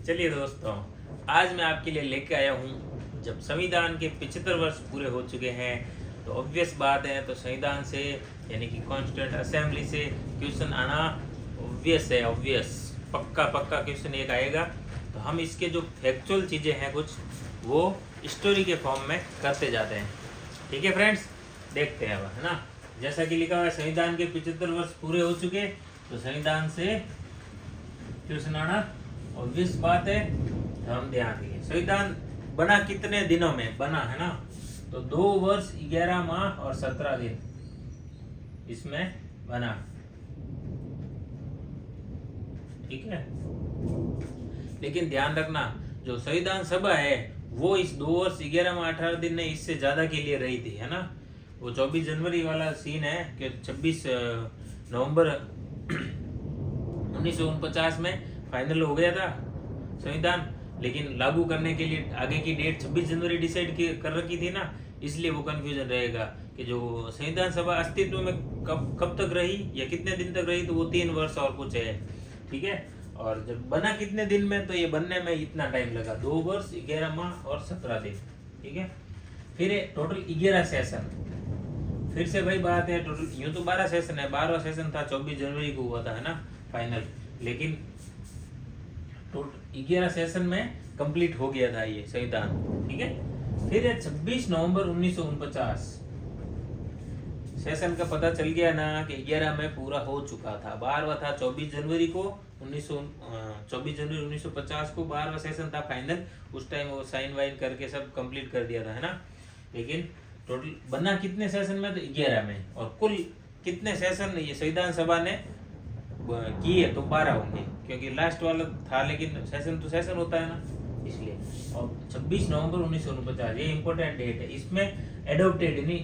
चलिए दोस्तों, आज मैं आपके लिए लेके आया हूँ। जब संविधान के 75 वर्ष पूरे हो चुके हैं तो ऑब्वियस बात है, तो संविधान से यानी कि कॉन्स्टिट्यूंट असेंबली से क्वेश्चन आना ऑब्वियस है। ऑब्वियस पक्का पक्का क्वेश्चन एक आएगा। तो हम इसके जो फैक्चुअल चीज़ें हैं कुछ, वो स्टोरी के फॉर्म में करते जाते हैं। ठीक है फ्रेंड्स, देखते हैं अब, है ना। जैसा कि लिखा हुआ है, संविधान के 75 वर्ष पूरे हो चुके, तो संविधान से क्वेश्चन आना ऑब्वियस बात है। तो हम ध्यान दिए, संविधान बना कितने दिनों में बना, है ना। तो 2 वर्ष 11 माह और 17 दिन इसमें बना। ठीक है, लेकिन ध्यान रखना, जो संविधान सभा है वो इस 2 वर्ष 11 माह 18 दिन ने इससे ज्यादा के लिए रही थी, है ना। वो 24 जनवरी वाला सीन है कि 26 नवंबर 1949 में फाइनल हो गया था संविधान, लेकिन लागू करने के लिए आगे की डेट 26 जनवरी डिसाइड कर रखी थी ना, इसलिए वो कंफ्यूजन रहेगा कि जो संविधान सभा अस्तित्व में कब तक रही या कितने दिन तक रही, तो वो 3 वर्ष और कुछ है। ठीक है, और जब बना कितने दिन में, तो ये बनने में इतना टाइम लगा, 2 वर्ष 11 माह और 17 दिन। ठीक है, फिर टोटल 11 सेशन। फिर से भाई बात है, टोटल यूँ तो 12 सेशन है, 12वां सेशन था 24 जनवरी को हुआ था, है ना फाइनल, लेकिन टोटल 11 सेशन में कंप्लीट हो गया था ये संविधान। ठीक है, फिर 26 नवंबर 1949 सेशन का पता चल गया ना कि 11 में पूरा हो चुका था। 12वां था 24 जनवरी को 24 जनवरी 1950 को 12वां सेशन था फाइनल। उस टाइम वो साइन वाइन करके सब कंप्लीट कर दिया था, है ना। लेकिन टोटल बना कितने सेशन में, तो 11 में। और कुल कितने सेशन ये संविधान सभा ने किए, तो 12 होंगे, क्योंकि लास्ट वाला था, लेकिन सेशन तो सेशन होता है ना, इसलिए। और 26 नवंबर 1949 ये इंपॉर्टेंट डेट है। इसमें एडोप्टेड यानी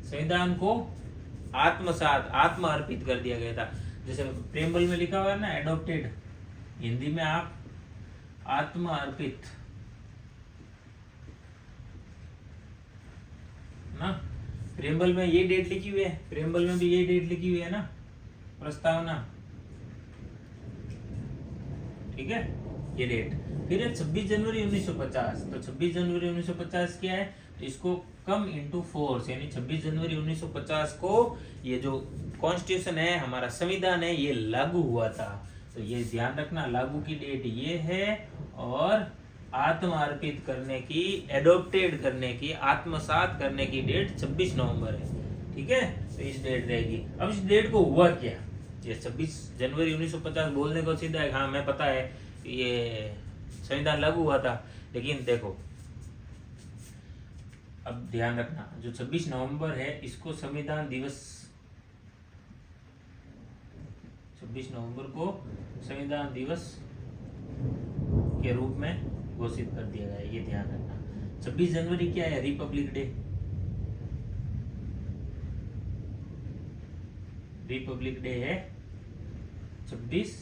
संविधान को आत्मसात आत्म अर्पित कर दिया गया था। जैसे प्रेमबल में लिखा हुआ है ना, एडोप्टेड, हिंदी में आप आत्म अर्पित ना। प्रेमबल में ये डेट लिखी हुई है, प्रेमबल में भी ये डेट लिखी हुई है ना, प्रस्तावना। ठीक है, ये डेट। फिर है 26 जनवरी 1950। तो 26 जनवरी 1950 क्या है, तो इसको कम इनटू फोर्स, यानी 26 जनवरी 1950 को ये जो कॉन्स्टिट्यूशन है, हमारा संविधान है, ये लागू हुआ था। तो ये ध्यान रखना, लागू की डेट ये है, और आत्म अर्पित करने की, एडोप्टेड करने की, आत्मसात करने की डेट 26 नवंबर है। ठीक है, तो इस डेट रहेगी। अब इस डेट को हुआ क्या, ये 26 जनवरी 1950 बोलने को सीधा है, हाँ मैं पता है ये संविधान लागू हुआ था, लेकिन देखो अब ध्यान रखना, जो 26 नवंबर है इसको संविधान दिवस, 26 नवंबर को संविधान दिवस के रूप में घोषित कर दिया गया है, ये ध्यान रखना। 26 जनवरी क्या है, रिपब्लिक डे। रिपब्लिक डे है 26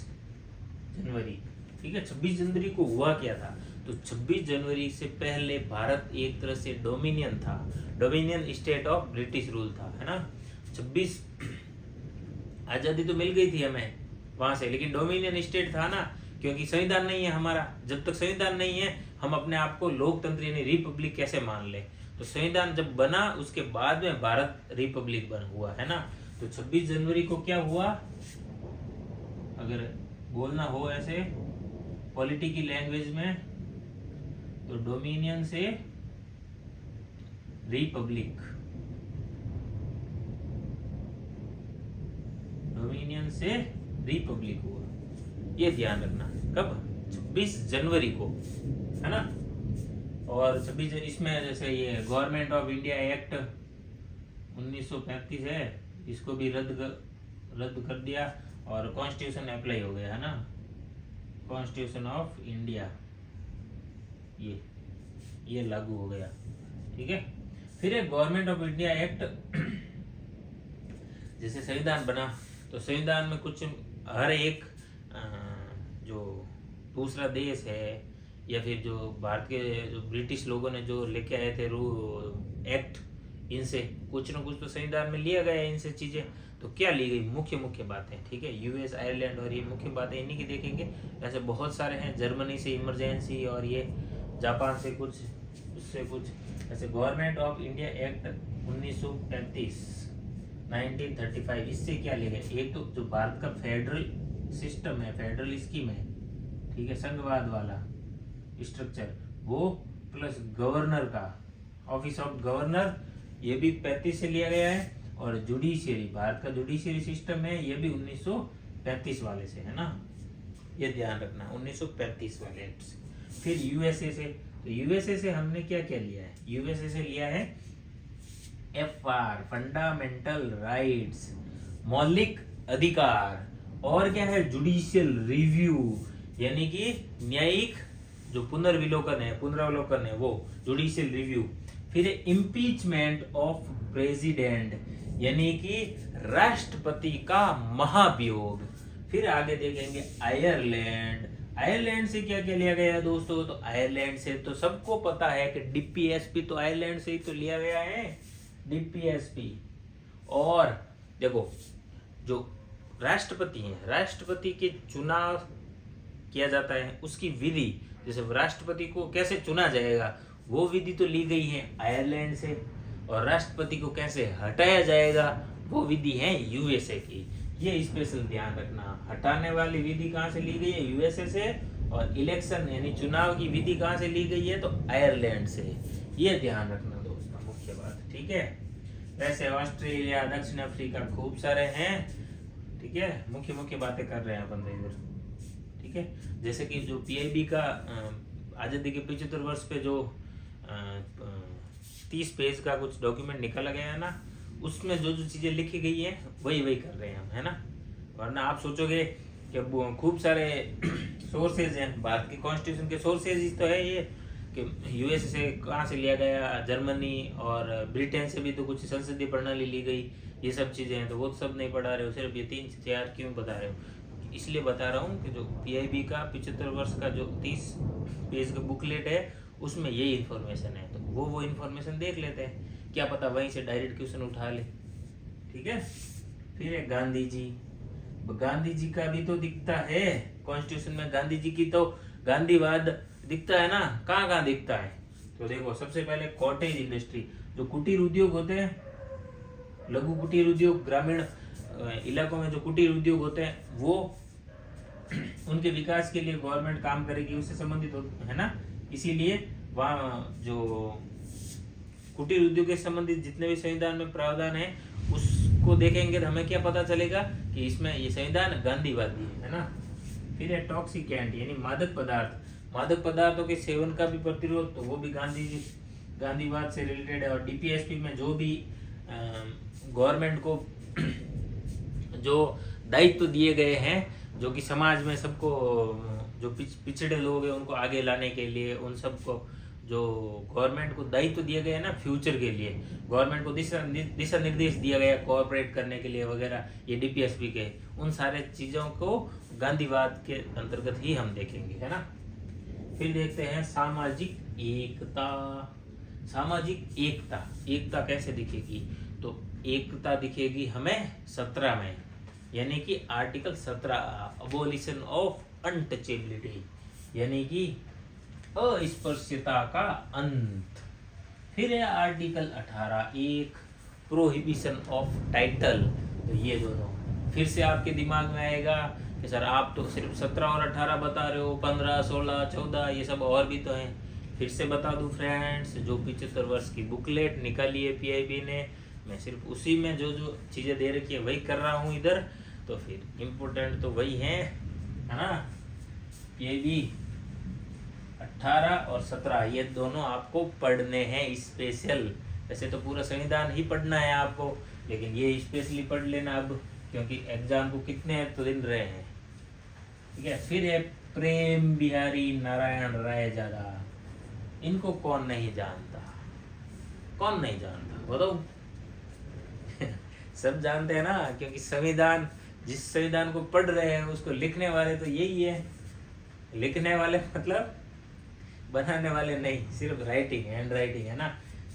जनवरी। ठीक है, 26 जनवरी को हुआ क्या था, तो 26 जनवरी से पहले भारत एक तरह से डोमिनियन था, dominion state of British rule था, है ना। 26 आजादी तो मिल गई थी हमें वहां से, लेकिन डोमिनियन स्टेट था ना, क्योंकि संविधान नहीं है हमारा। जब तक संविधान नहीं है, हम अपने आप को लोकतंत्र यानी रिपब्लिक कैसे मान ले। तो संविधान जब बना उसके बाद में भारत रिपब्लिक बन हुआ, है ना। तो 26 जनवरी को क्या हुआ, अगर बोलना हो ऐसे पॉलिटी की लैंग्वेज में, तो डोमिनियन से रिपब्लिक, डोमिनियन से रिपब्लिक हुआ, ये ध्यान रखना। कब, 26 जनवरी को, है ना। और 26 इसमें जैसे ये गवर्नमेंट ऑफ इंडिया एक्ट 1935 है, इसको भी रद्द कर दिया, और कॉन्स्टिट्यूशन अप्लाई हो गया, है ना, कॉन्स्टिट्यूशन ऑफ इंडिया ये लागू हो गया। ठीक है, फिर एक गवर्नमेंट ऑफ इंडिया एक्ट, जैसे संविधान बना, तो संविधान में कुछ हर एक जो दूसरा देश है या फिर जो भारत के जो ब्रिटिश लोगों ने जो लेके आए थे एक्ट, इनसे कुछ न कुछ तो संविधान में लिया गया है, इनसे चीजें। तो क्या ली गई मुख्य मुख्य बातें, ठीक है। यूएस, आयरलैंड और ये मुख्य बातें इन्हीं की देखेंगे। ऐसे बहुत सारे हैं, जर्मनी से इमरजेंसी और ये जापान से कुछ, उससे कुछ। ऐसे गवर्नमेंट ऑफ इंडिया एक्ट 1935 1935, इससे क्या ले गए, एक तो जो भारत का फेडरल सिस्टम है, फेडरल स्कीम है, ठीक है, संघवाद वाला स्ट्रक्चर, वो प्लस गवर्नर का ऑफिस ऑफ गवर्नर, ये भी 35 से लिया गया है। और जुडिशियरी, भारत का जुडिशियरी सिस्टम है, ये भी 1935 वाले से है ना, ये ध्यान रखना, 1935 वाले एक्ट से। फिर यूएसए से, तो यूएसए से हमने क्या क्या लिया है, यूएसए से लिया है FR, फंडामेंटल राइट्स, मौलिक अधिकार, और क्या है, जुडिशियल रिव्यू, यानी कि न्यायिक जो पुनरावलोकन है वो जुडिशियल रिव्यू। फिर इम्पीचमेंट ऑफ प्रेसिडेंट, यानी कि राष्ट्रपति का महाभियोग। फिर आगे देखेंगे आयरलैंड, आयरलैंड से क्या क्या लिया गया है दोस्तों, तो आयरलैंड से तो सबको पता है कि डीपीएसपी तो आयरलैंड से ही तो लिया गया है, डीपीएसपी। और देखो जो राष्ट्रपति है, राष्ट्रपति के चुनाव किया जाता है, उसकी विधि, जैसे राष्ट्रपति को कैसे चुना जाएगा वो विधि तो ली गई है आयरलैंड से, और राष्ट्रपति को कैसे हटाया जाएगा वो विधि है यूएसए की। ये स्पेशल ध्यान रखना, हटाने वाली विधि कहाँ से ली गई है, यूएसए से, और इलेक्शन यानी चुनाव की विधि कहाँ से ली गई है, तो आयरलैंड से। ये ध्यान रखना दोस्तों, मुख्य बात, ठीक है। वैसे ऑस्ट्रेलिया, दक्षिण अफ्रीका खूब सारे हैं, ठीक है, मुख्य मुख्य बातें कर रहे हैं अपन इधर, ठीक है। जैसे कि जो पीआईबी का आजादी के 75 वर्ष पे जो 30 पेज का कुछ डॉक्यूमेंट निकाला गया है ना, उसमें जो जो चीजें लिखी गई है वही वही कर रहे हैं हम, है ना। वरना आप सोचोगे कि खूब सारे सोर्सेज हैं, भारत के कॉन्स्टिट्यूशन के सोर्सेज तो है ये, कि यूएस से कहाँ से लिया गया, जर्मनी और ब्रिटेन से भी तो कुछ संसदीय प्रणाली ली गई, ये सब चीजें हैं, तो वो सब नहीं पढ़ा रहे हो, सिर्फ ये 3 से 4 क्यों बता रहे हो, इसलिए बता रहा हूँ कि जो पीआईबी का 75 वर्ष का जो 30 पेज का बुकलेट है उसमें यही इन्फॉर्मेशन है, तो वो इन्फॉर्मेशन देख लेते हैं, क्या पता वहीं से डायरेक्ट क्वेश्चन उठा ले, ठीक है। फिर है गांधी जी, गांधी जी का भी तो दिखता है कॉन्स्टिट्यूशन में, गांधी जी की तो गांधीवाद दिखता है ना, कहाँ कहाँ दिखता है, तो देखो सबसे पहले कॉटेज इंडस्ट्री, जो कुटीर उद्योग होते हैं, लघु कुटीर उद्योग, ग्रामीण इलाकों में जो कुटीर उद्योग होते हैं, वो उनके विकास के लिए गवर्नमेंट काम करेगी, उससे संबंधित है ना, इसीलिए वहाँ जो कुटीर उद्योग के संबंधित जितने भी संविधान में प्रावधान है उसको देखेंगे तो हमें क्या पता चलेगा कि इसमें ये संविधान गांधीवादी है ना। फिर है टॉक्सिकेंट, यानी मादक पदार्थ, मादक पदार्थों के सेवन का भी प्रतिरोध, तो वो भी गांधीवाद से रिलेटेड है। और डीपीएसपी में जो भी गवर्नमेंट को जो दायित्व दिए गए हैं, जो कि समाज में सबको, जो पिछड़े लोग हैं उनको आगे लाने के लिए, उन सबको जो गवर्नमेंट को दायित्व दिए गए हैं ना फ्यूचर के लिए, गवर्नमेंट को दिशा निर्देश दिया गया कोऑपरेट करने के लिए वगैरह, ये डीपीएसपी के, उन सारे चीज़ों को गांधीवाद के अंतर्गत ही हम देखेंगे, है ना। फिर देखते हैं सामाजिक एकता, सामाजिक एकता, एकता कैसे दिखेगी, तो एकता दिखेगी हमें 17 में, यानी कि आर्टिकल 17 अबोलिशन ऑफ अनटचेबिलिटी, यानी कि अस्पृश्यता का अंत। फिर है आर्टिकल 18 एक प्रोहिबिशन ऑफ टाइटल, तो ये दोनों फिर से आपके दिमाग में आएगा कि सर आप तो सिर्फ 17 और 18 बता रहे हो, 15, 16, 14 ये सब और भी तो हैं। फिर से बता दूं फ्रेंड्स, जो 75 वर्ष की बुकलेट निकाली है पीआईबी ने, मैं सिर्फ उसी में जो जो चीज़ें दे रखी है वही कर रहा हूँ इधर, तो फिर इम्पोर्टेंट तो वही है ना। पीआईबी 18 और 17 ये दोनों आपको पढ़ने हैं स्पेशल, वैसे तो पूरा संविधान ही पढ़ना है आपको, लेकिन ये स्पेशली पढ़ लेना अब, क्योंकि एग्जाम को कितने तो दिन रहे हैं, ठीक है। फिर है प्रेम बिहारी नारायण रायजादा, इनको कौन नहीं जानता, कौन नहीं जानता बताओ सब जानते हैं ना, क्योंकि संविधान, जिस संविधान को पढ़ रहे हैं उसको लिखने वाले तो यही है, लिखने वाले मतलब बनाने वाले नहीं, सिर्फ राइटिंग, हैंड राइटिंग है ना,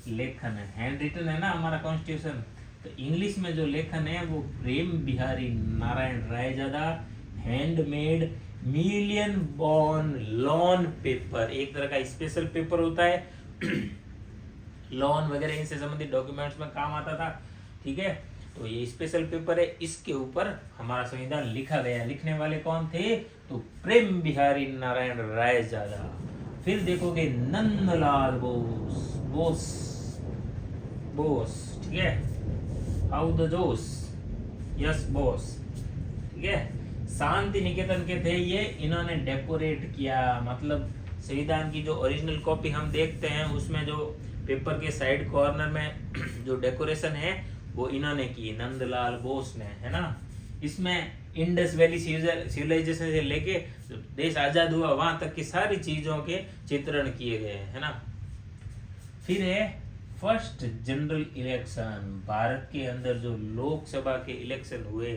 लेखन है, हैंड रिटन है ना हमारा कॉन्स्टिट्यूशन, तो इंग्लिश में जो लेखन है वो Prem Bihari Narayan Raizada, handmade million born lawn paper, एक तरह का स्पेशल पेपर होता है लोन वगैरह इनसे संबंधित डॉक्यूमेंट्स में काम आता था, ठीक है। तो ये स्पेशल पेपर है, इसके ऊपर हमारा संविधान लिखा गया। लिखने वाले कौन थे? तो प्रेम बिहारी नारायण रायजादा। फिर देखोगे नंदलाल बोस, बोस बोस, ठीक है, how the josh, yes boss, ठीक है। शांति निकेतन के थे ये, इन्होंने डेकोरेट किया, मतलब संविधान की जो ओरिजिनल कॉपी हम देखते हैं उसमें जो पेपर के साइड कॉर्नर में जो डेकोरेशन है वो इन्होंने की, नंदलाल बोस ने, है ना। इसमें इंडस वैली सिविलाइजेशन से लेके देश आजाद हुआ वहां तक की सारी चीजों के चित्रण किए गए हैं, है ना। फिर है फर्स्ट जनरल इलेक्शन, भारत के अंदर जो लोकसभा के इलेक्शन हुए,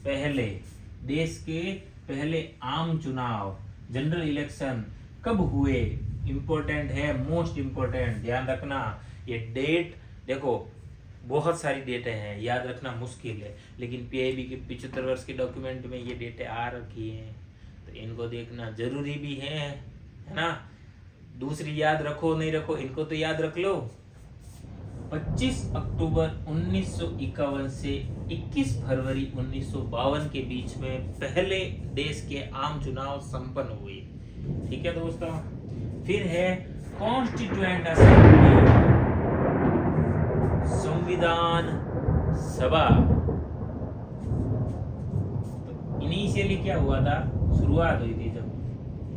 पहले देश के पहले आम चुनाव जनरल इलेक्शन कब हुए, इंपॉर्टेंट है, मोस्ट इंपॉर्टेंट, ध्यान रखना। ये डेट देखो, बहुत सारी डेटें हैं, याद रखना मुश्किल है, लेकिन पीआईबी के 75 वर्ष के डॉक्यूमेंट में ये डेटें आ रखी हैं, तो इनको देखना जरूरी भी है ना। दूसरी याद रखो नहीं रखो, इनको तो याद रख लो। 25 अक्टूबर 1951 से 21 फरवरी 1952 के बीच में पहले देश के आम चुनाव संपन्न हुए, ठीक है दोस्तों। फिर है कॉन्स्टिट्यूएंट असेंबली, संविधान सभा। तो इनिशियली क्या हुआ था, शुरुआत हुई थी जब,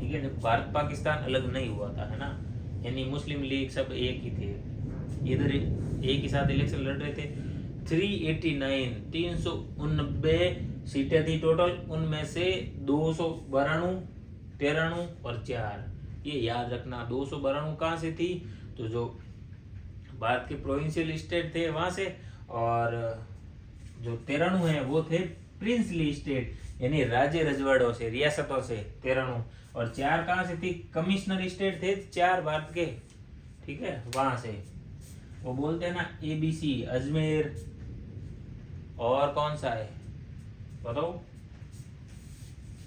ठीक है, जब भारत पाकिस्तान अलग नहीं हुआ था, है ना, यानी मुस्लिम लीग सब एक ही थे, इधर एक ही साथ इलेक्शन लड़ रहे थे। 389 सीटें थी टोटल, उनमें से 292 93 और 4, ये याद रखना। 292 कहाँ से थी, तो जो भारत के प्रोविंशियल स्टेट थे वहां से, और जो 93 है वो थे प्रिंसली स्टेट, यानी राज्य रजवाड़ों से, रियासतों से 93, और 4 कहाँ से थी, कमिश्नर स्टेट थे 4 भारत के, ठीक है, वहां से। वो बोलते हैं ना ABC, अजमेर, और कौन सा है, बताओ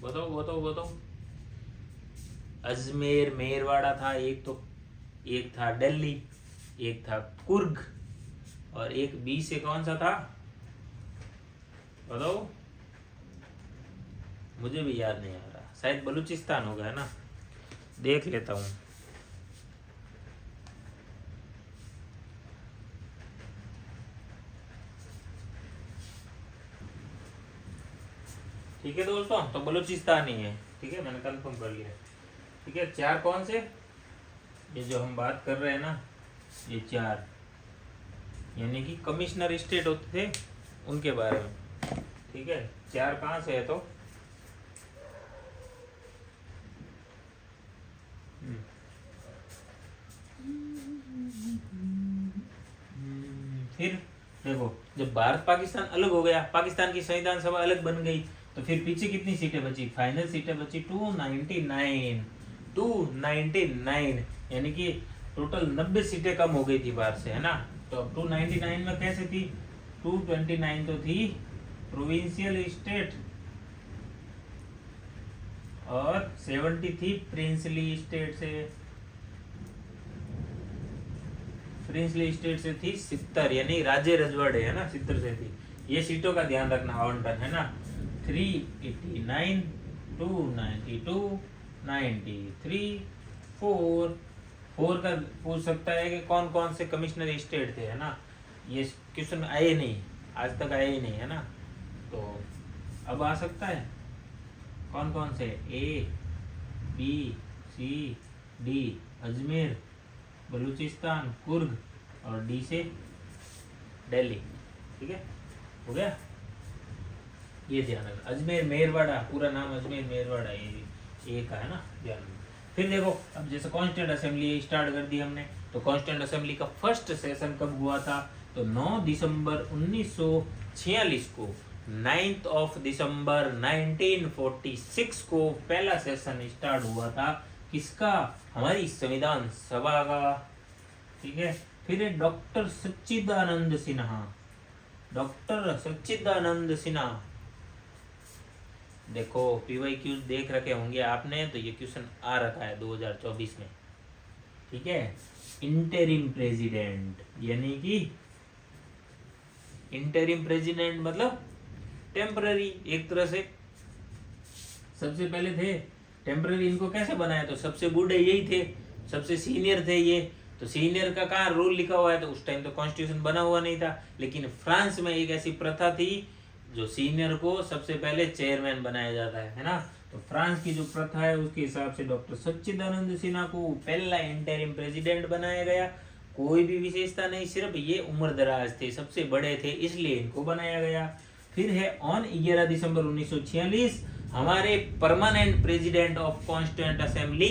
बताओ बताओ बताओ। अजमेर, मेरवाड़ा था एक, तो एक था दिल्ली, एक था कुर्ग, और एक बी से कौन सा था, बताओ, मुझे भी याद नहीं आ रहा, शायद बलूचिस्तान होगा, है ना, देख लेता हूँ। ठीक है दोस्तों, तो बलूचिस्तान ही है, ठीक है, मैंने कंफर्म कर लिया, ठीक है। 4 कौन से, ये जो हम बात कर रहे हैं ना, ये 4 यानी कि कमिश्नर स्टेट होते थे उनके बारे में, ठीक है। 4 कहाँ से है, तो फिर देखो, जब भारत पाकिस्तान अलग हो गया, पाकिस्तान की संविधान सभा अलग बन गई, तो फिर पीछे कितनी सीटें बची, फाइनल सीटें बची 299, यानी कि टोटल 90 सीटें कम हो गई थी बाहर से, है ना। तो अब 299 में कैसे थी, 229 तो थी प्रोविंशियल स्टेट, और 70 थी प्रिंसली स्टेट से, प्रिंसली स्टेट से थी 70, यानी राज्य रजवाड़े, है ना, 70 से थी। ये सीटों का ध्यान रखना, आवंटन, है ना। 389, 292, 93, 4 का पूछ सकता है कि कौन कौन से कमिश्नर स्टेट थे, है ना। ये क्वेश्चन आए नहीं, आज तक आए ही नहीं, है ना, तो अब आ सकता है। कौन कौन से, A, B, C, D, Ajmer, Balochistan, Coorg, और D से दिल्ली, ठीक है, हो गया। ये ध्यान रखना, अजमेर मेरवाड़ा, पूरा नाम अजमेर मेरवाड़ा, ये का है ना, ध्यान रखना। फिर देखो, अब जैसे कॉन्स्टिट्यूएंट असेंबली स्टार्ट कर दी हमने, तो कॉन्स्टिट्यूएंट असेंबली का फर्स्ट सेशन कब हुआ था, तो 9 दिसंबर 1946 को, 9 दिसंबर 1946 को पहला सेशन स्टार्ट हुआ था, किसका, हमारी संविधान सभा का, ठीक है। फिर डॉक्टर सच्चिदानंद सिन्हा, डॉक्टर सच्चिदानंद सिन्हा। देखो PYQ देख रखे होंगे आपने, तो ये क्वेश्चन आ रखा है 2024 में, ठीक है। इंटरिम प्रेसिडेंट, यानी कि इंटरिम प्रेसिडेंट मतलब टेम्पररी, एक तरह से सबसे पहले थे टेम्पररी। इनको कैसे बनाया, तो सबसे बूढ़े यही थे, सबसे सीनियर थे ये, तो सीनियर का कहाँ रूल लिखा हुआ है, तो उस टाइम तो कॉन्स्टिट्यूशन बना हुआ नहीं था। लेकिन फ्रांस में एक ऐसी प्रथा थी जो सीनियर को सबसे पहले चेयरमैन बनाया जाता है ना। तो फ्रांस की जो प्रथा है उसके हिसाब से डॉक्टर सच्चिदानंद सिन्हा को पहला इंटरिम प्रेसिडेंट बनाया गया। कोई भी विशेषता नहीं, सिर्फ ये उम्र दराज थे, सबसे बड़े थे, इसलिए इनको बनाया गया। फिर है ऑन 11 दिसंबर 1946 हमारे permanent president of constituent assembly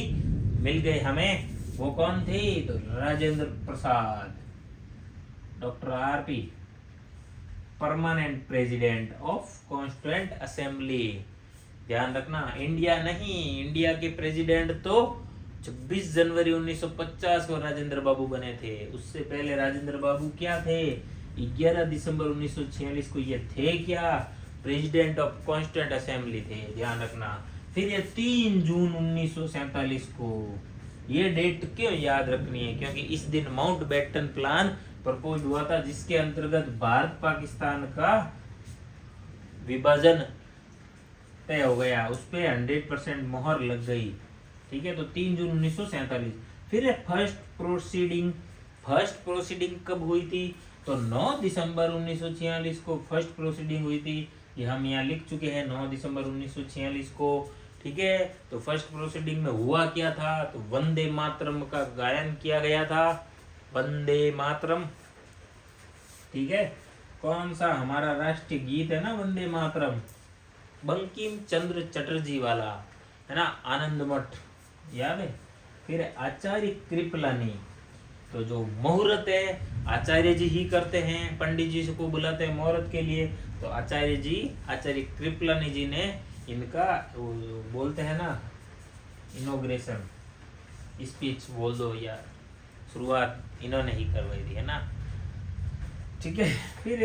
मिल गए हमें। वो कौन थे, तो Rajendra Prasad, doctor RP, permanent president of constituent assembly. ध्यान रखना, इंडिया नहीं, इंडिया के प्रेसिडेंट तो 26 जनवरी 1950 को राजेंद्र बाबू बने थे। उससे पहले राजेंद्र बाबू क्या थे, 11 दिसंबर 1946 को ये थे क्या, प्रेसिडेंट ऑफ कॉन्स्टिट्यूएंट असेंबली थे, ध्यान रखना। फिर ये 3 जून 1947 को, ये डेट क्यों याद रखनी है, क्योंकि इस दिन माउंटबेटन प्लान प्रपोज हुआ था, जिसके अंतर्गत भारत पाकिस्तान का विभाजन तय हो गया, उस पे 100% मोहर लग गई, ठीक है। तो 3 जून 1947। फिर फर्स्ट प्रोसीडिंग कब हुई थी, तो 9 दिसंबर 1946 को फर्स्ट प्रोसीडिंग हुई थी। ये हम यहाँ लिख चुके हैं 9 दिसंबर 1946 को, ठीक है। तो फर्स्ट प्रोसीडिंग में हुआ क्या था, तो वंदे मातरम का गायन किया गया था, वंदे मातरम, ठीक है। कौन सा हमारा राष्ट्रीय गीत है ना, वंदे मातरम, बंकिम चंद्र चटर्जी वाला, है ना, आनंद मठ, याद है। फिर आचार्य कृपलानी, तो जो मुहूर्त है आचार्य जी ही करते हैं, पंडित जी को बुलाते हैं मुहूर्त के लिए, तो आचार्य कृपलानी जी ने इनका बोलते हैं ना इनॉग्रेशन स्पीच बोल दो, या शुरुआत इन्होंने ही करवाई थी, है ना, ठीक है। फिर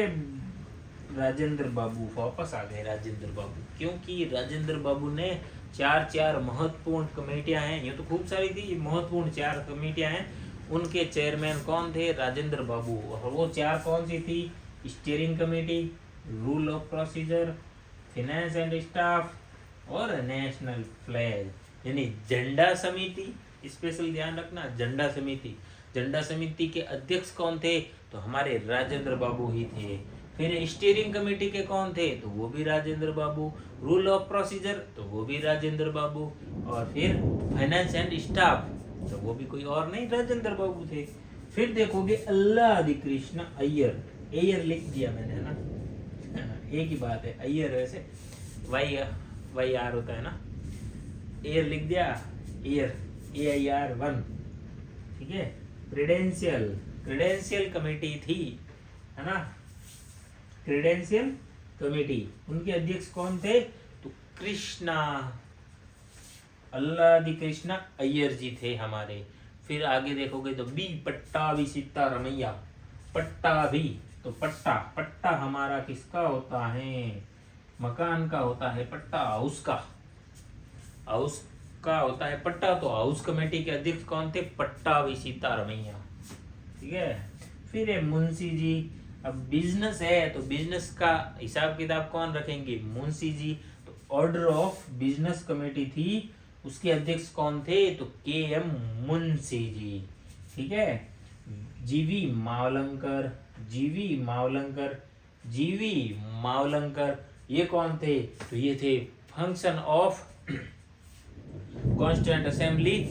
राजेंद्र बाबू वापस आ गए, राजेंद्र बाबू, क्योंकि राजेंद्र बाबू ने चार महत्वपूर्ण कमेटियां हैं, ये तो खूब सारी थी, महत्वपूर्ण 4 कमेटियां हैं, उनके चेयरमैन कौन थे, राजेंद्र बाबू। और वो 4 कौन सी थी, steering committee, rule of procedure, finance and staff और नेशनल फ्लैग, यानी झंडा समिति। स्पेशल ध्यान रखना, झंडा समिति के अध्यक्ष कौन थे, तो हमारे राजेंद्र बाबू ही थे। फिर स्टीयरिंग कमेटी के कौन थे, तो वो भी राजेंद्र बाबू। रूल ऑफ प्रोसीजर, तो वो भी राजेंद्र बाबू। और फिर फाइनेंस एंड स्टाफ, तो वो भी कोई और नहीं, राजेंद्र बाबू थे। फिर देखोगे अल्लादी कृष्ण अय्यर, एयर लिख दिया मैंने, है ना, एक ही बात है, अय्यर वैसे वाई आर होता है ना, एयर लिख दिया, एयर AIR1, ठीक है। क्रेडेंशियल कमेटी थी, है ना, क्रेडेंशियल कमेटी, उनके अध्यक्ष कौन थे, तो अल्लादी कृष्णा अय्यर जी थे हमारे। फिर आगे देखोगे तो बी पट्टाभी सीतारमैया, पट्टाभी, तो पट्टा हमारा किसका होता है, मकान का होता है पट्टा, हाउस का होता है पट्टा। तो हाउस कमेटी के अध्यक्ष कौन थे, पट्टाभी सीतारमैया, ठीक है। फिर है मुंशी जी, अब बिजनेस है तो बिजनेस का हिसाब किताब कौन रखेंगे, मुंशी जी। तो ऑर्डर ऑफ बिजनेस कमेटी थी, उसके अध्यक्ष कौन थे, तो KM मुंशी जी, ठीक है। जीवी मावलंकर ये कौन थे, तो ये थे फंक्शन ऑफ कॉन्स्टिट्यूएंट असेंबली,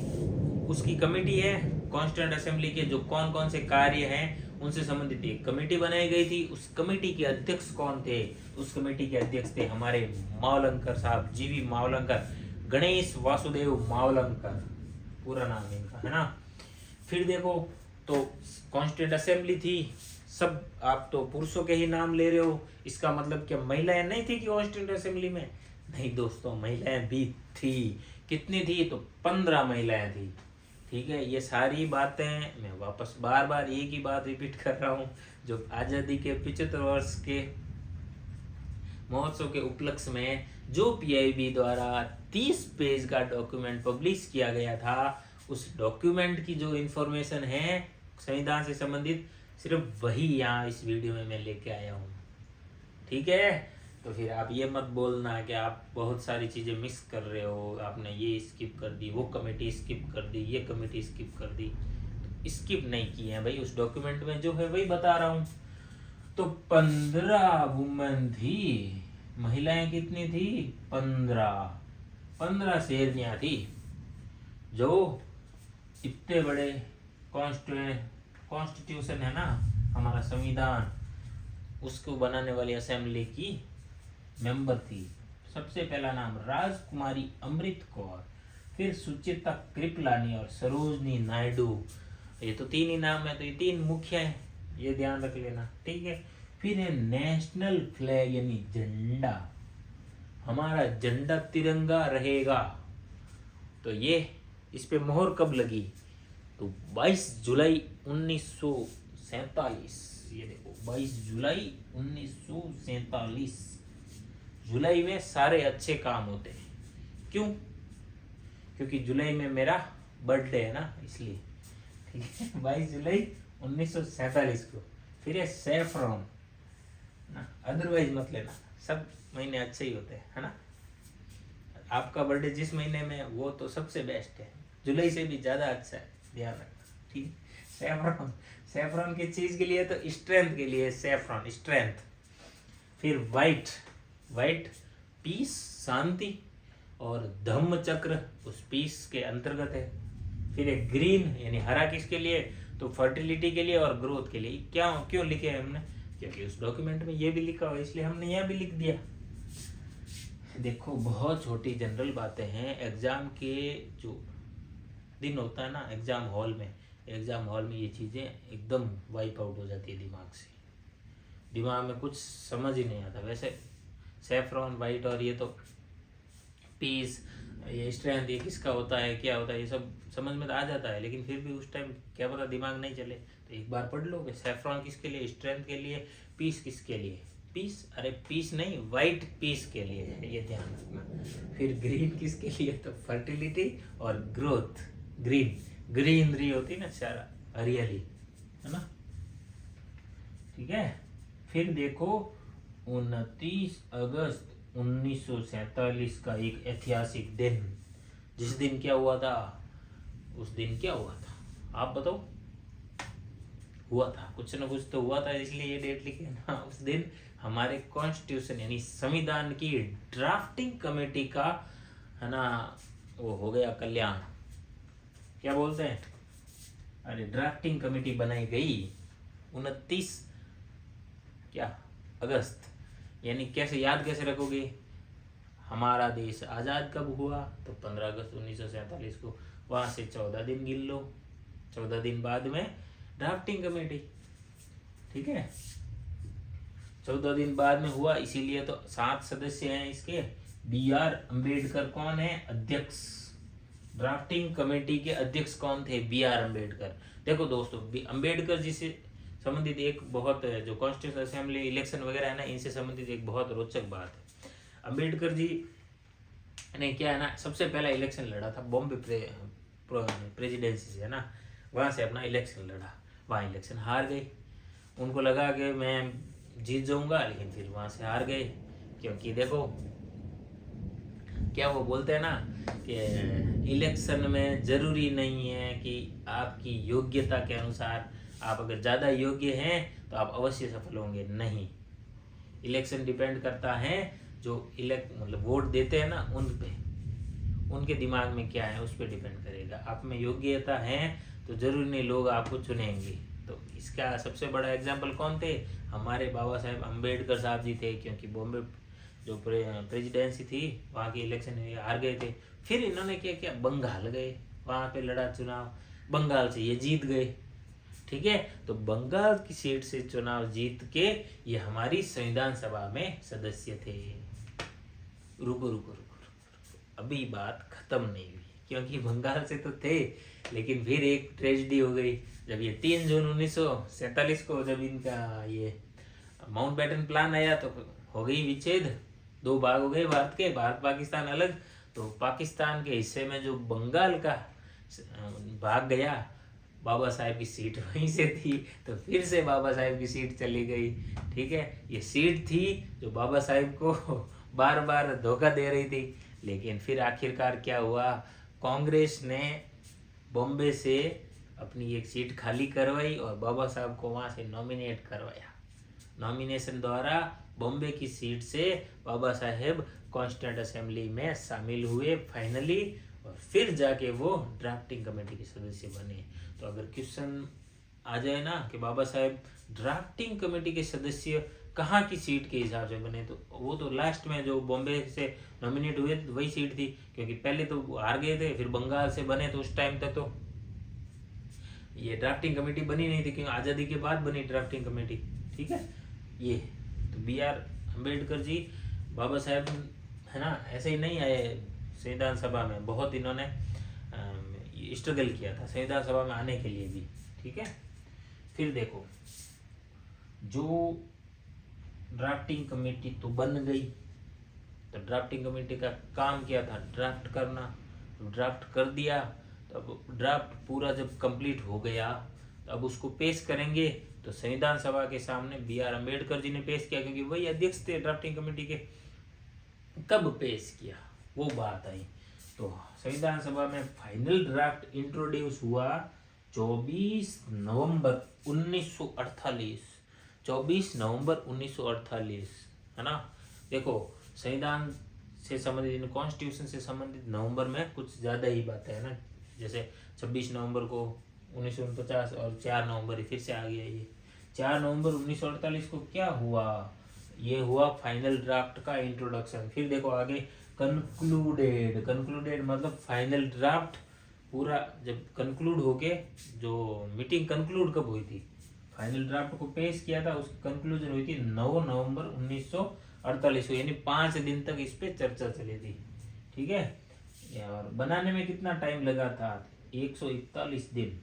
उसकी कमेटी है। कॉन्स्टिट्यूएंट असेंबली के जो कौन से कार्य हैं उनसे संबंधित एक कमेटी बनाई गई थी। उस कमेटी के अध्यक्ष कौन थे, उस कमेटी के अध्यक्ष थे हमारे मावलंकर साहब, जीवी मावलंकर, गणेश वासुदेव मावलंकर, पूरा नाम इनका, है ना। फिर देखो तो कॉन्स्टिट्यूएंट असेंबली थी, सब आप तो पुरुषों के ही नाम ले रहे हो, इसका मतलब क्या महिलाएं नहीं थी कि कॉन्स्टिट्यूएंट असेंबली में, नहीं दोस्तों, महिलाएं भी थी। कितनी थी, तो 15 महिलाएं थी, ठीक है। ये सारी बातें मैं वापस बार एक ही बात रिपीट कर रहा हूँ, जो आज़ादी के 75 वर्ष के महोत्सव के उपलक्ष्य में जो पीआईबी द्वारा 30 पेज का डॉक्यूमेंट पब्लिश किया गया था, उस डॉक्यूमेंट की जो इन्फॉर्मेशन है संविधान से संबंधित, सिर्फ वही यहाँ इस वीडियो में मैं लेके आया हूँ। ठीक है, तो फिर आप ये मत बोलना कि आप बहुत सारी चीज़ें मिस कर रहे हो, आपने ये स्किप कर दी, वो कमेटी स्किप कर दी, ये कमेटी स्किप कर दी। तो स्किप नहीं की है भाई, उस डॉक्यूमेंट में जो है वही बता रहा हूँ। तो 15 वुमेन थी, महिलाएं कितनी थी? 15 शेरनियाँ थी, जो इतने बड़े कॉन्स्टिट्यूशन है ना हमारा संविधान, उसको बनाने वाली असेंबली की मेंबर थी। सबसे पहला नाम राजकुमारी अमृत कौर, फिर सुचिता कृपलानी और सरोजनी नायडू। ये तो 3 ही नाम है, तो ये 3 मुख्य हैं, ये ध्यान रख लेना। ठीक है, फिर है नेशनल फ्लैग यानी झंडा, हमारा झंडा तिरंगा रहेगा। तो ये इस पे मोहर कब लगी? तो 22 जुलाई 1947। ये देखो 22 जुलाई 1947। जुलाई में सारे अच्छे काम होते हैं। क्यों? क्योंकि जुलाई में मेरा बर्थडे है ना, इसलिए। ठीक है, 22 जुलाई 1947 को। फिर ये सैफरॉन ना, अदरवाइज मत लेना, सब महीने अच्छे ही होते हैं, है ना। आपका बर्थडे जिस महीने में वो तो सबसे बेस्ट है, जुलाई से भी ज़्यादा अच्छा है, ध्यान रखना। ठीक, सैफरॉन, सैफरॉन की चीज़ के लिए तो स्ट्रेंथ के लिए सैफरॉन, स्ट्रेंथ। फिर वाइट, वाइट पीस, शांति, और धम्म चक्र उस पीस के अंतर्गत है। फिर एक ग्रीन यानी हरा किसके लिए? तो फर्टिलिटी के लिए और ग्रोथ के लिए। क्या क्यों लिखे हैं हमने? क्योंकि उस डॉक्यूमेंट में ये भी लिखा हुआ है, इसलिए हमने यहाँ भी लिख दिया। देखो बहुत छोटी जनरल बातें हैं, एग्जाम के जो दिन होता है ना एग्जाम हॉल में, एग्जाम हॉल में ये चीज़ें एकदम वाइप आउट हो जाती है दिमाग से, दिमाग में कुछ समझ ही नहीं आता। वैसे सैफरॉन, वाइट और ये तो पीस, ये स्ट्रेंथ, ये किसका होता है, क्या होता है, ये सब समझ में तो आ जाता है, लेकिन फिर भी उस टाइम क्या पता दिमाग नहीं चले तो एक बार पढ़ लोगे। सैफरॉन किसके लिए? स्ट्रेंथ के लिए। पीस किसके लिए? पीस, अरे पीस नहीं, वाइट पीस के लिए, ये ध्यान रखना। फिर ग्रीन किसके लिए? तो फर्टिलिटी और ग्रोथ। ग्रीन, ग्रीनरी होती है ना, सारा हरियाली, है ना। ठीक है, फिर देखो 29 अगस्त 1947 का एक ऐतिहासिक दिन, जिस दिन क्या हुआ था? उस दिन क्या हुआ था आप बताओ? हुआ था कुछ ना कुछ तो हुआ था, इसलिए ये डेट लिखी है ना। उस दिन हमारे कॉन्स्टिट्यूशन यानी संविधान की ड्राफ्टिंग कमेटी का, है ना, वो हो गया कल्याण। क्या बोलते हैं? अरे ड्राफ्टिंग कमेटी बनाई गई 29 क्या अगस्त। यानी कैसे याद कैसे रखोगे? हमारा देश आज़ाद कब हुआ? तो 15 अगस्त 1947 को। वहाँ से 14 दिन गिन लो, 14 दिन बाद में ड्राफ्टिंग कमेटी। ठीक है, 14 दिन बाद में हुआ, इसीलिए तो 7 सदस्य हैं इसके। BR अम्बेडकर कौन है? अध्यक्ष। ड्राफ्टिंग कमेटी के अध्यक्ष कौन थे? BR अम्बेडकर। देखो दोस्तों, अम्बेडकर जी से संबंधित एक बहुत, जो कॉन्स्टिट्यूशन असेंबली इलेक्शन वगैरह है ना, इनसे संबंधित एक बहुत रोचक बात है। अम्बेडकर जी ने क्या है ना, सबसे पहला इलेक्शन लड़ा था बॉम्बे प्रेसिडेंसी से, है ना, वहाँ से अपना इलेक्शन लड़ा, वहाँ इलेक्शन हार गए। उनको लगा कि मैं जीत जाऊंगा, लेकिन फिर वहाँ से हार गए। क्योंकि देखो क्या वो बोलते हैं ना कि इलेक्शन में जरूरी नहीं है कि आपकी योग्यता के अनुसार, आप अगर ज़्यादा योग्य हैं तो आप अवश्य सफल होंगे, नहीं। इलेक्शन डिपेंड करता है जो मतलब वोट देते हैं ना उन पे, उनके दिमाग में क्या है उस पर डिपेंड करेगा। आप में योग्यता है तो जरूरी नहीं लोग आपको चुनेंगे। तो इसका सबसे बड़ा एग्जाम्पल कौन थे? हमारे बाबा साहेब अम्बेडकर साहब जी थे। क्योंकि बॉम्बे जो प्रेसिडेंसी थी वहाँ के इलेक्शन में हार गए थे। फिर इन्होंने क्या किया? बंगाल गए, वहाँ पे लड़ा चुनाव, बंगाल से ये जीत गए। ठीक है, तो बंगाल की सीट से चुनाव जीत के ये हमारी संविधान सभा में सदस्य थे। रुको रुको रुको रुको, अभी बात खत्म नहीं हुई। क्योंकि बंगाल से तो थे, लेकिन फिर एक ट्रेजेडी हो गई जब ये 3 जून 1947 को जब इनका ये माउंटबेटन प्लान आया तो हो गई विच्छेद, 2 भाग हो गए भारत के, भारत पाकिस्तान अलग। तो पाकिस्तान के हिस्से में जो बंगाल का भाग गया, बाबा साहेब की सीट वहीं से थी, तो फिर से बाबा साहेब की सीट चली गई। ठीक है, ये सीट थी जो बाबा साहेब को बार बार धोखा दे रही थी। लेकिन फिर आखिरकार क्या हुआ, कांग्रेस ने बॉम्बे से अपनी एक सीट खाली करवाई और बाबा साहब को वहाँ से नॉमिनेट करवाया। नॉमिनेशन द्वारा बॉम्बे की सीट से बाबा साहेब कॉन्स्टिट्यूंट असेंबली में शामिल हुए फाइनली, और फिर जाके वो ड्राफ्टिंग कमेटी के सदस्य बने। तो अगर क्वेश्चन आ जाए ना कि बाबा साहेब ड्राफ्टिंग कमेटी के सदस्य कहाँ की सीट के हिसाब से बने, तो वो तो लास्ट में जो बॉम्बे से नॉमिनेट हुए वही सीट थी, क्योंकि पहले तो हार गए थे, फिर बंगाल से बने, तो उस टाइम तक तो ये ड्राफ्टिंग कमेटी बनी नहीं थी, क्योंकि आज़ादी के बाद बनी ड्राफ्टिंग कमेटी। ठीक है, ये तो BR अम्बेडकर जी, बाबा साहेब है ना, ऐसे ही नहीं आए संविधान सभा में, बहुत इन्होंने स्ट्रगल किया था संविधान सभा में आने के लिए भी। ठीक है, फिर देखो जो ड्राफ्टिंग कमेटी तो बन गई, तो ड्राफ्टिंग कमेटी का काम क्या था, ड्राफ्ट करना। ड्राफ्ट कर दिया, तो अब ड्राफ्ट पूरा जब कंप्लीट हो गया तो अब उसको पेश करेंगे। तो संविधान सभा के सामने BR अम्बेडकर जी ने पेश किया, क्योंकि वही अध्यक्ष थे ड्राफ्टिंग कमेटी के। कब पेश किया वो बात आई, तो संविधान सभा में फाइनल ड्राफ्ट इंट्रोड्यूस हुआ 24 नवंबर 1948। 24 नवंबर 1948 है ना। देखो संविधान से संबंधित, कॉन्स्टिट्यूशन से संबंधित नवंबर में कुछ ज़्यादा ही बातें है ना, जैसे 26 नवंबर को 1949 और 4 नवंबर फिर से आ गया ये। 4 नवंबर 1948 को क्या हुआ, ये हुआ फाइनल ड्राफ्ट का इंट्रोडक्शन। फिर देखो आगे कंक्लूडेड, कंक्लूडेड मतलब फाइनल ड्राफ्ट पूरा जब कंक्लूड होके, जो मीटिंग कंक्लूड कब हुई थी, फाइनल ड्राफ्ट को पेश किया था, उसकी कंक्लूजन हुई थी 9 नवंबर 1948 को, यानी 5 दिन तक इस पे चर्चा चली थी। ठीक है, और बनाने में कितना टाइम लगा था, 141 दिन।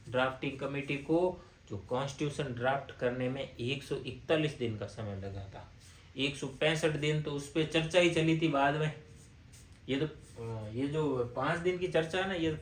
ड्राफ्टिंग कमेटी को जो कॉन्स्टिट्यूशन ड्राफ्ट करने में 141 दिन का समय लगा था। 165 दिन तो उस पर चर्चा ही चली थी बाद में। ये जो 5 दिन की चर्चा है ना, ये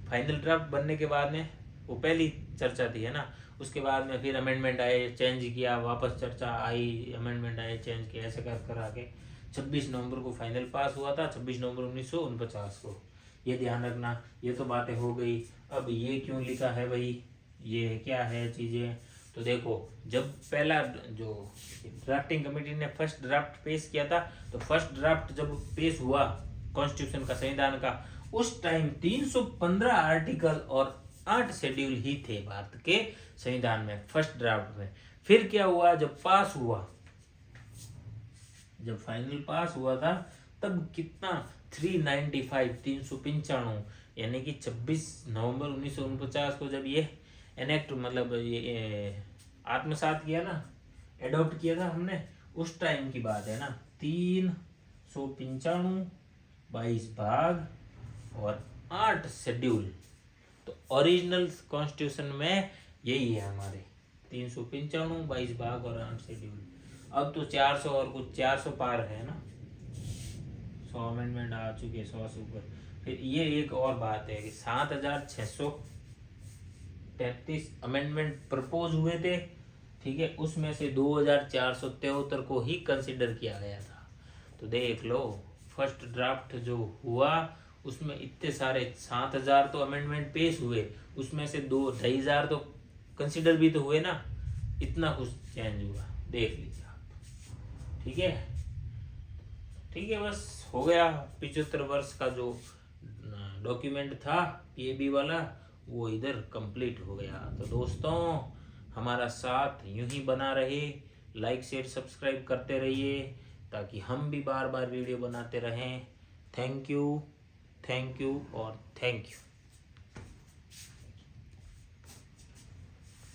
फाइनल ड्राफ्ट बनने के बाद में वो पहली चर्चा थी है ना। उसके बाद में फिर अमेंडमेंट आए, चेंज किया, वापस चर्चा आई, अमेंडमेंट आए, चेंज किया, ऐसे कर कर आके 26 नवंबर को फाइनल पास हुआ था, 26 नवंबर 1949 को। ये ध्यान रखना, ये तो बातें हो गई। अब ये क्यों लिखा है भाई, ये क्या है चीज़ें, तो देखो जब पहला जो ड्राफ्टिंग कमेटी ने फर्स्ट ड्राफ्ट पेश किया था, तो फर्स्ट ड्राफ्ट जब पेश हुआ कॉन्स्टिट्यूशन का, संविधान का, उस टाइम 315 आर्टिकल और 8 शेड्यूल ही थे भारत के संविधान में फर्स्ट ड्राफ्ट में। फिर क्या हुआ, जब पास हुआ, जब फाइनल पास हुआ था, तब कितना 395 यानी कि 26 नवंबर 1949 को जब ये एनेक्ट मतलब ये आत्मसात किया ना, एडॉप्ट किया था हमने, उस टाइम की बात है ना। 395 22 भाग और 8 शेड्यूल, तो ओरिजिनल कॉन्स्टिट्यूशन में यही है हमारे, 395 22 भाग और 8 शेड्यूल। अब तो 400 और कुछ 400 पार है ना, 100 अमेंडमेंट आ चुके, 100 से ऊपर। फिर ये एक और बात है कि 7633 अमेंडमेंट प्रपोज हुए थे। ठीक है, उसमें से 2473 को ही कंसिडर किया गया था। तो देख लो फर्स्ट ड्राफ्ट जो हुआ उसमें इतने सारे 7000 तो अमेंडमेंट पेश हुए, उसमें से 2500 तो कंसिडर भी तो हुए ना, इतना कुछ चेंज हुआ, देख लीजिए आप। ठीक है, ठीक है, बस हो गया। 75 वर्ष का जो डॉक्यूमेंट था PAB वाला, वो इधर कंप्लीट हो गया। तो दोस्तों हमारा साथ यूं ही बना रहे, लाइक शेयर सब्सक्राइब करते रहिए, ताकि हम भी बार बार वीडियो बनाते रहें। थैंक यू और थैंक यू।